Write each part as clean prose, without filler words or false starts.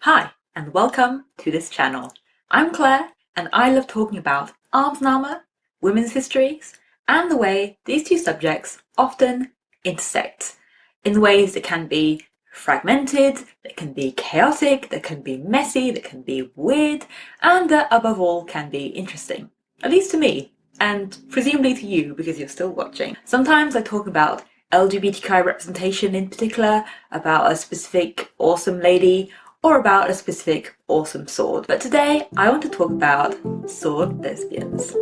Hi, and welcome to this channel. I'm Claire, and I love talking about arms and armour, women's histories, and the way these two subjects often intersect in ways that can be fragmented, that can be chaotic, that can be messy, that can be weird, and that above all can be interesting. At least to me, and presumably to you because you're still watching. Sometimes I talk about LGBTQI representation in particular, about a specific awesome lady, or about a specific awesome sword. But today I want to talk about sword lesbians.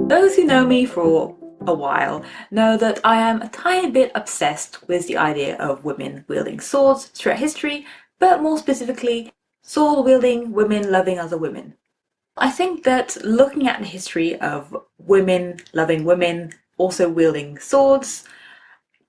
Those who know me for a while know that I am a tiny bit obsessed with the idea of women wielding swords throughout history, but more specifically, sword wielding women loving other women. I think that looking at the history of women loving women also wielding swords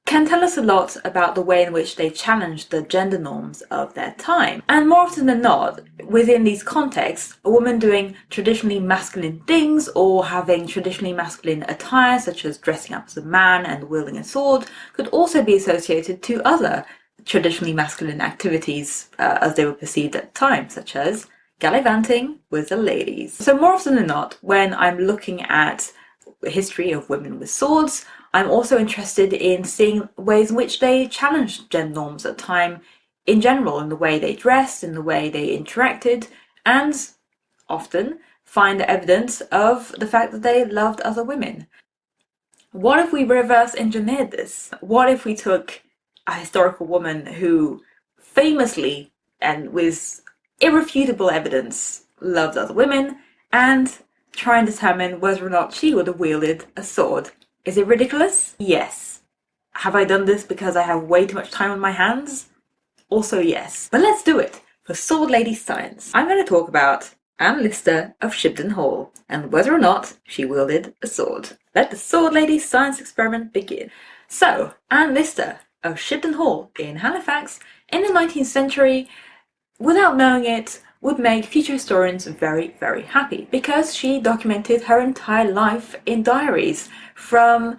can tell us a lot about the way in which they challenged the gender norms of their time. And more often than not, within these contexts, a woman doing traditionally masculine things or having traditionally masculine attire, such as dressing up as a man and wielding a sword, could also be associated to other traditionally masculine activities as they were perceived at the time, such as gallivanting with the ladies. So more often than not, when I'm looking at the history of women with swords, I'm also interested in seeing ways in which they challenged gender norms at the time in general, in the way they dressed, in the way they interacted, and often find evidence of the fact that they loved other women. What if we reverse engineered this? What if we took a historical woman who famously and with irrefutable evidence loved other women and try and determine whether or not she would have wielded a sword? Is it ridiculous? Yes. Have I done this because I have way too much time on my hands? Also yes. But let's do it for Sword Lady Science. I'm going to talk about Anne Lister of Shibden Hall and whether or not she wielded a sword. Let the Sword Lady Science experiment begin. So, Anne Lister of Shibden Hall in Halifax in the 19th century, without knowing it, would make future historians very, very happy because she documented her entire life in diaries from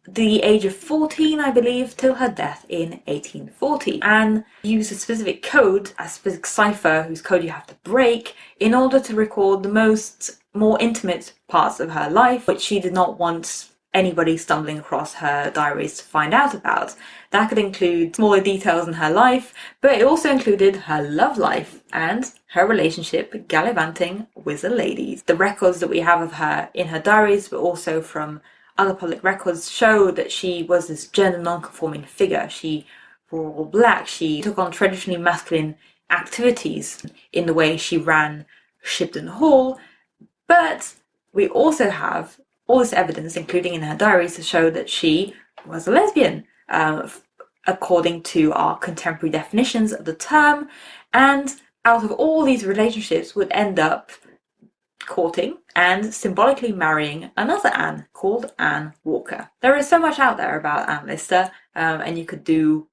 the age of 14, I believe, till her death in 1840, and used a specific code, a specific cipher whose code you have to break, in order to record the more intimate parts of her life, which she did not want anybody stumbling across her diaries to find out about. That could include smaller details in her life, but it also included her love life and her relationship gallivanting with the ladies. The records that we have of her in her diaries, but also from other public records, show that she was this gender non-conforming figure. She wore all black, she took on traditionally masculine activities in the way she ran Shibden Hall, but we also have all this evidence, including in her diaries, to show that she was a lesbian, according to our contemporary definitions of the term, and out of all these relationships would end up courting and symbolically marrying another Anne called Anne Walker. There is so much out there about Anne Lister, and you could do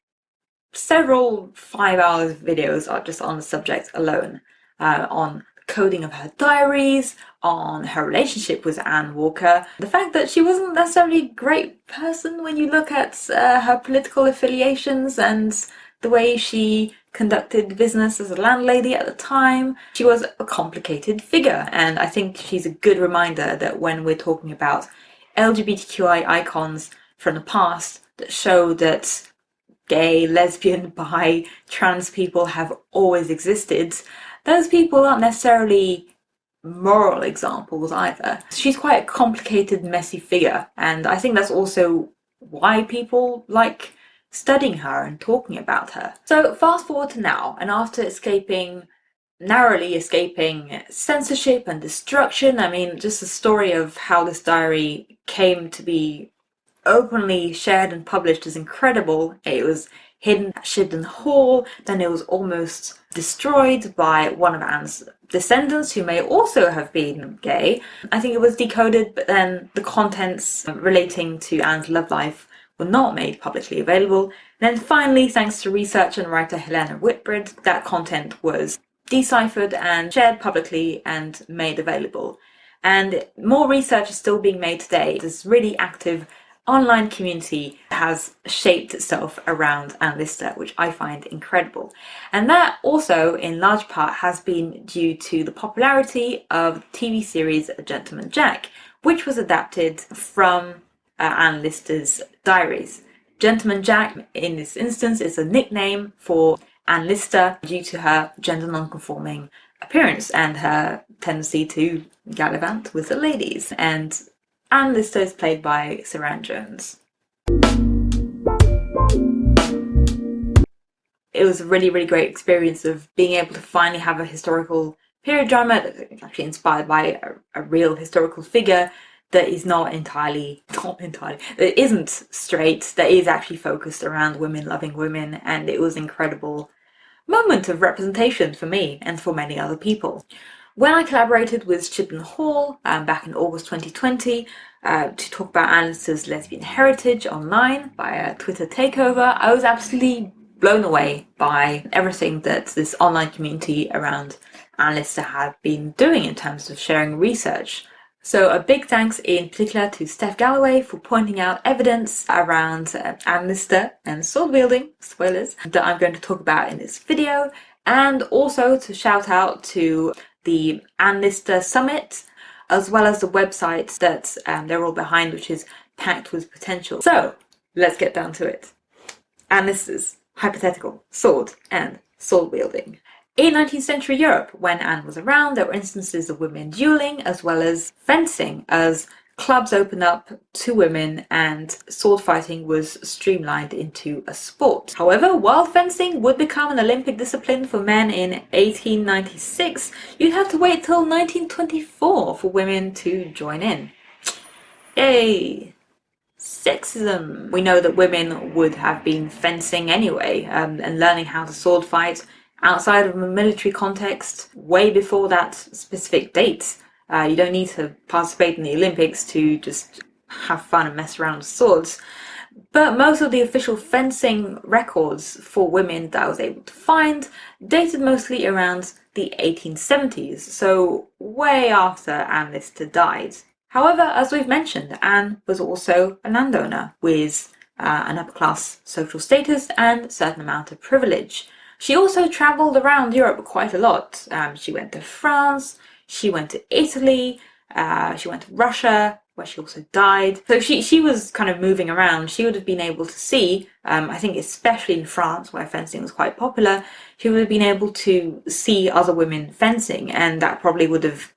several 5 hours videos just on the subject alone, on coding of her diaries, on her relationship with Anne Walker, the fact that she wasn't necessarily a great person when you look at her political affiliations and the way she conducted business as a landlady at the time. She was a complicated figure, and I think she's a good reminder that when we're talking about LGBTQI icons from the past that show that gay, lesbian, bi, trans people have always existed, those people aren't necessarily moral examples either. She's quite a complicated, messy figure, and I think that's also why people like studying her and talking about her. So fast forward to now, and after narrowly escaping censorship and destruction, I mean, just the story of how this diary came to be openly shared and published is incredible. It was hidden at Shibden Hall, then it was almost destroyed by one of Anne's descendants who may also have been gay. I think it was decoded, but then the contents relating to Anne's love life were not made publicly available. Then finally, thanks to researcher and writer Helena Whitbread, that content was deciphered and shared publicly and made available. And more research is still being made today. There's really active online community has shaped itself around Anne Lister, which I find incredible. And that also, in large part, has been due to the popularity of the TV series Gentleman Jack, which was adapted from Anne Lister's diaries. Gentleman Jack, in this instance, is a nickname for Anne Lister due to her gender non-conforming appearance and her tendency to gallivant with the ladies. And Anne Lister is played by Saran Jones. It was a really, really great experience of being able to finally have a historical period drama that's actually inspired by a real historical figure that is not entirely, that isn't straight, that is actually focused around women loving women, and it was an incredible moment of representation for me and for many other people. When I collaborated with Shibden Hall back in August 2020 to talk about Anne Lister's lesbian heritage online by a Twitter takeover, I was absolutely blown away by everything that this online community around Anne Lister had been doing in terms of sharing research. So a big thanks in particular to Steph Galloway for pointing out evidence around Anne Lister and sword wielding, spoilers, that I'm going to talk about in this video, and also to shout out to the Anne Lister Summit, as well as the website that they're all behind, which is Packed with Potential. So let's get down to it. Anne Lister's hypothetical sword and sword wielding. In 19th century Europe, when Anne was around, there were instances of women dueling as well as fencing, as clubs opened up to women and sword fighting was streamlined into a sport. However, while fencing would become an Olympic discipline for men in 1896, you'd have to wait till 1924 for women to join in. Yay! Sexism. We know that women would have been fencing anyway and learning how to sword fight outside of a military context way before that specific date. You don't need to participate in the Olympics to just have fun and mess around with swords. But most of the official fencing records for women that I was able to find dated mostly around the 1870s, so way after Anne Lister died. However, as we've mentioned, Anne was also a landowner with an upper-class social status and a certain amount of privilege. She also travelled around Europe quite a lot. She went to France, she went to Italy, she went to Russia, where she also died. So she was kind of moving around. She would have been able to see, I think especially in France, where fencing was quite popular, she would have been able to see other women fencing, and that probably would have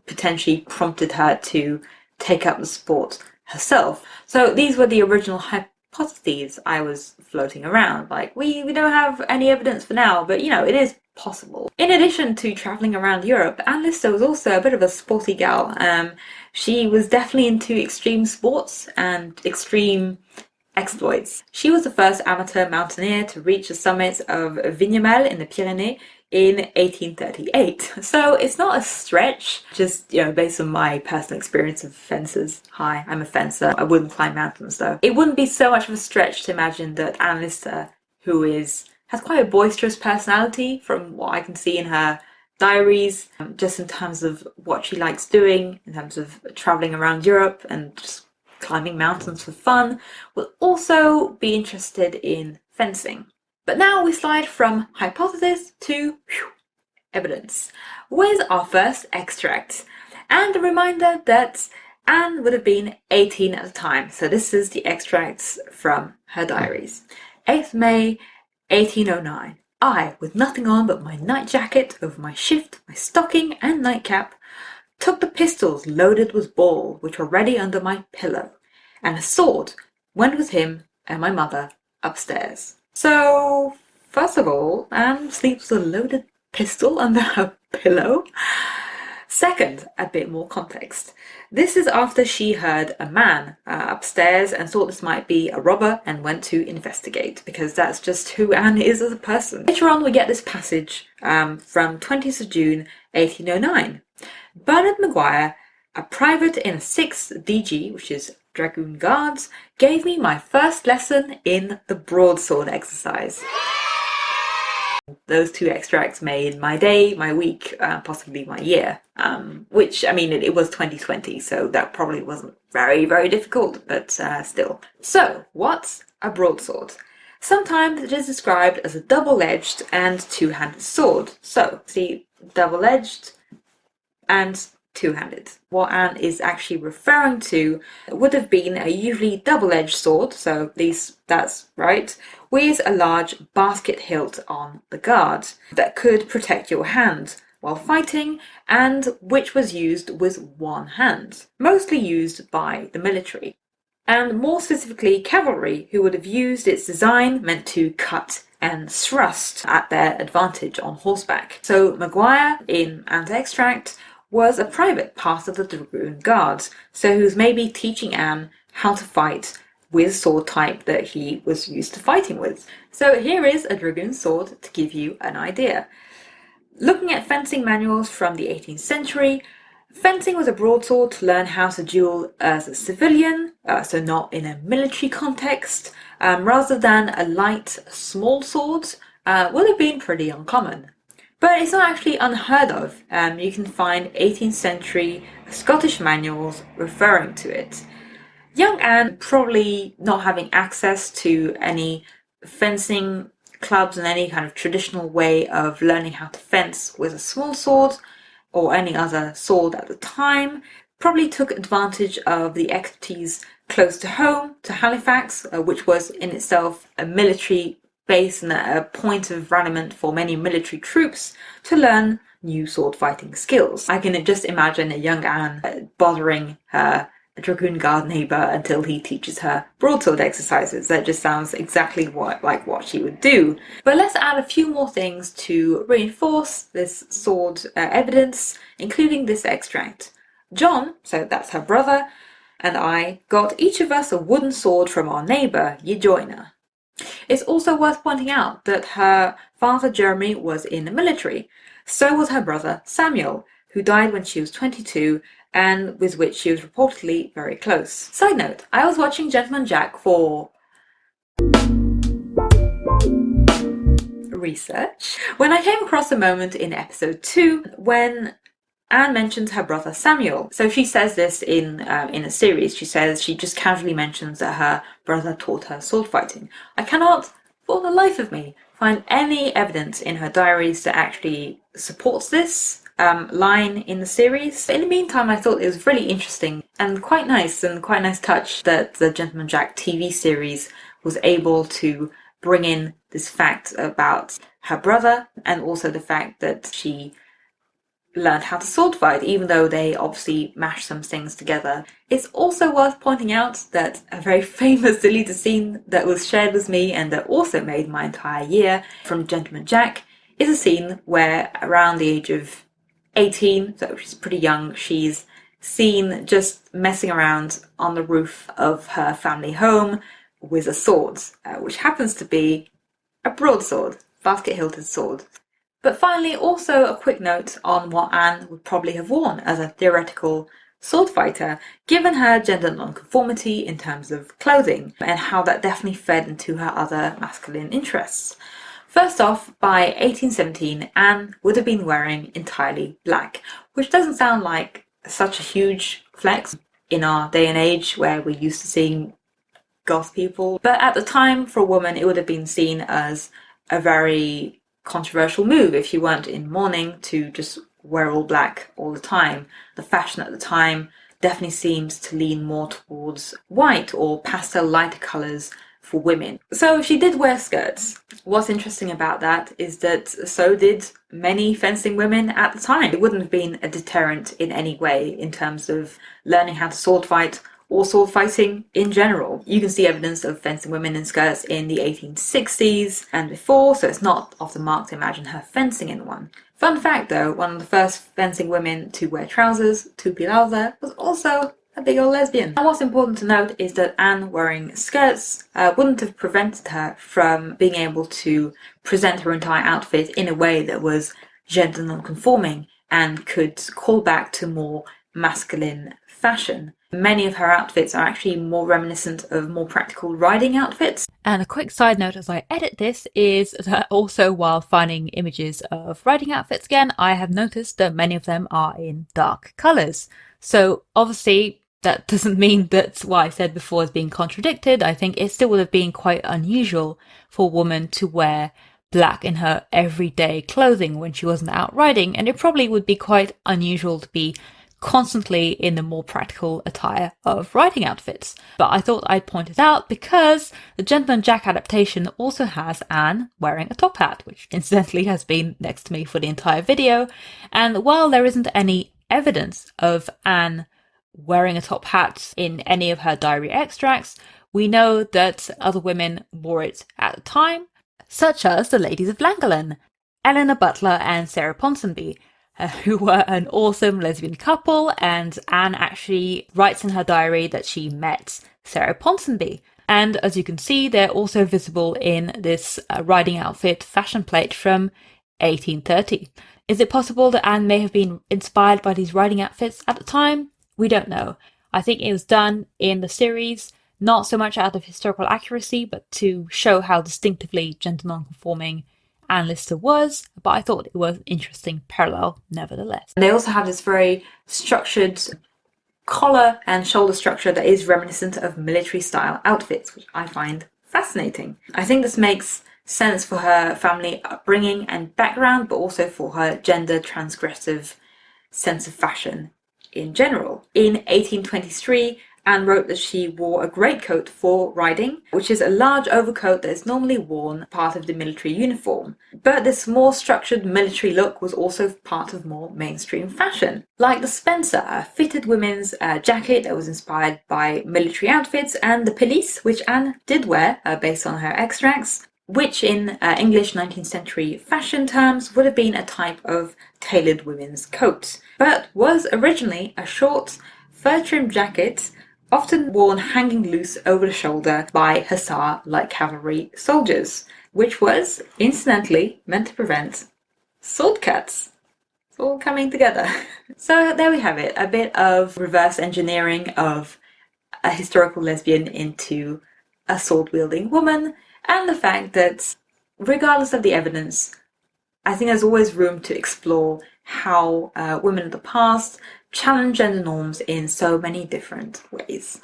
potentially prompted her to take up the sport herself. So these were the original hypotheses I was floating around. Like, we don't have any evidence for now, but you know, it is possible. In addition to travelling around Europe, Anne Lister was also a bit of a sporty gal. She was definitely into extreme sports and extreme exploits. She was the first amateur mountaineer to reach the summit of Vignemale in the Pyrenees in 1838. So it's not a stretch, just, you know, based on my personal experience of fences. Hi, I'm a fencer. I wouldn't climb mountains though. It wouldn't be so much of a stretch to imagine that Anne Lister, who has quite a boisterous personality from what I can see in her diaries, just in terms of what she likes doing, in terms of travelling around Europe and just climbing mountains for fun, will also be interested in fencing. But now we slide from hypothesis to evidence, with our first extract, and a reminder that Anne would have been 18 at the time. So this is the extracts from her diaries. 8th May 1809. I, with nothing on but my night jacket over my shift, my stocking and nightcap, took the pistols loaded with ball which were ready under my pillow, and a sword, went with him and my mother upstairs. So, first of all, Anne sleeps with a loaded pistol under her pillow. Second, a bit more context. This is after she heard a man upstairs and thought this might be a robber and went to investigate, because that's just who Anne is as a person. Later on we get this passage from 20th of June 1809. Bernard Maguire, a private in 6th DG, which is Dragoon Guards, gave me my first lesson in the broadsword exercise. Those two extracts made my day, my week, possibly my year. Which, I mean, it was 2020, so that probably wasn't very, very difficult, but still. So, what's a broadsword? Sometimes it is described as a double-edged and two-handed sword. So, see, double-edged and two-handed. What Anne is actually referring to would have been a usually double-edged sword, so at least that's right, with a large basket hilt on the guard that could protect your hand while fighting, and which was used with one hand, mostly used by the military. And more specifically cavalry, who would have used its design meant to cut and thrust at their advantage on horseback. So Maguire, in Anne's extract, was a private part of the Dragoon Guards, so he was maybe teaching Anne how to fight with sword type that he was used to fighting with. So here is a Dragoon sword to give you an idea. Looking at fencing manuals from the 18th century, fencing was a broadsword to learn how to duel as a civilian, so not in a military context, rather than a light, small sword, would have been pretty uncommon. But it's not actually unheard of. You can find 18th century Scottish manuals referring to it. Young Anne, probably not having access to any fencing clubs and any kind of traditional way of learning how to fence with a small sword or any other sword at the time, probably took advantage of the expertise close to home, to Halifax, which was in itself a military base and a point of raiment for many military troops to learn new sword fighting skills. I can just imagine a young Anne bothering her Dragoon Guard neighbour until he teaches her broadsword exercises. That just sounds exactly like what she would do. But let's add a few more things to reinforce this sword evidence, including this extract. John, so that's her brother, and I got each of us a wooden sword from our neighbour, ye joiner. It's also worth pointing out that her father Jeremy was in the military. So was her brother Samuel, who died when she was 22 and with which she was reportedly very close. Side note, I was watching Gentleman Jack for research when I came across a moment in episode 2 when Anne mentions her brother Samuel. So she says this in a series. She says she just casually mentions that her brother taught her sword fighting. I cannot, for the life of me, find any evidence in her diaries that actually supports this line in the series. In the meantime, I thought it was really interesting and quite nice touch that the Gentleman Jack TV series was able to bring in this fact about her brother and also the fact that she learned how to sword fight, even though they obviously mashed some things together. It's also worth pointing out that a very famous deleted scene that was shared with me and that also made my entire year from Gentleman Jack is a scene where around the age of 18, so she's pretty young, she's seen just messing around on the roof of her family home with a sword, which happens to be a broadsword, basket-hilted sword. But finally, also a quick note on what Anne would probably have worn as a theoretical sword fighter, given her gender nonconformity in terms of clothing, and how that definitely fed into her other masculine interests. First off, by 1817, Anne would have been wearing entirely black, which doesn't sound like such a huge flex in our day and age where we're used to seeing goth people. But at the time, for a woman, it would have been seen as a very controversial move if you weren't in mourning to just wear all black all the time. The fashion at the time definitely seems to lean more towards white or pastel lighter colours for women. So she did wear skirts. What's interesting about that is that so did many fencing women at the time. It wouldn't have been a deterrent in any way in terms of learning how to sword fight or sword fighting in general. You can see evidence of fencing women in skirts in the 1860s and before, so it's not off the mark to imagine her fencing in one. Fun fact though, one of the first fencing women to wear trousers, to pélisse, was also a big old lesbian. And what's important to note is that Anne wearing skirts wouldn't have prevented her from being able to present her entire outfit in a way that was gender non-conforming and could call back to more masculine fashion. Many of her outfits are actually more reminiscent of more practical riding outfits. And a quick side note as I edit this is that also while finding images of riding outfits again, I have noticed that many of them are in dark colours. So obviously that doesn't mean that what I said before is being contradicted. I think it still would have been quite unusual for a woman to wear black in her everyday clothing when she wasn't out riding, and it probably would be quite unusual to be constantly in the more practical attire of riding outfits. But I thought I'd point it out because the Gentleman Jack adaptation also has Anne wearing a top hat, which incidentally has been next to me for the entire video. And while there isn't any evidence of Anne wearing a top hat in any of her diary extracts, we know that other women wore it at the time, such as the ladies of Llangollen, Eleanor Butler and Sarah Ponsonby, who were an awesome lesbian couple, and Anne actually writes in her diary that she met Sarah Ponsonby. And as you can see, they're also visible in this riding outfit fashion plate from 1830. Is it possible that Anne may have been inspired by these riding outfits at the time? We don't know. I think it was done in the series not so much out of historical accuracy, but to show how distinctively gender non-conforming Anne Lister was, but I thought it was an interesting parallel nevertheless. They also have this very structured collar and shoulder structure that is reminiscent of military style outfits, which I find fascinating. I think this makes sense for her family upbringing and background, but also for her gender transgressive sense of fashion in general. In 1823, Anne wrote that she wore a greatcoat for riding, which is a large overcoat that is normally worn part of the military uniform. But this more structured military look was also part of more mainstream fashion. Like the Spencer, a fitted women's jacket that was inspired by military outfits, and the pélisse, which Anne did wear based on her extracts, which in English 19th century fashion terms would have been a type of tailored women's coat, but was originally a short fur-trimmed jacket often worn hanging loose over the shoulder by hussar-like cavalry soldiers, which was, incidentally, meant to prevent sword cuts. It's all coming together. So there we have it, a bit of reverse engineering of a historical lesbian into a sword-wielding woman, and the fact that, regardless of the evidence, I think there's always room to explore how women of the past challenge gender norms in so many different ways.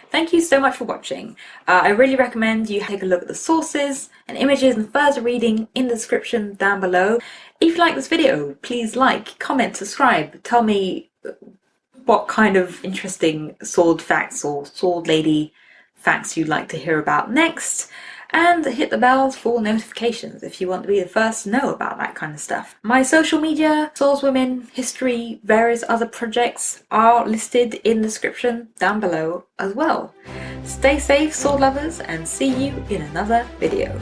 Thank you so much for watching. I really recommend you take a look at the sources and images and further reading in the description down below. If you like this video, please like, comment, subscribe, tell me what kind of interesting sword facts or sword lady facts you'd like to hear about next. And hit the bells for notifications if you want to be the first to know about that kind of stuff. My social media, swordswomen, history, various other projects are listed in the description down below as well. Stay safe, sword lovers, and see you in another video.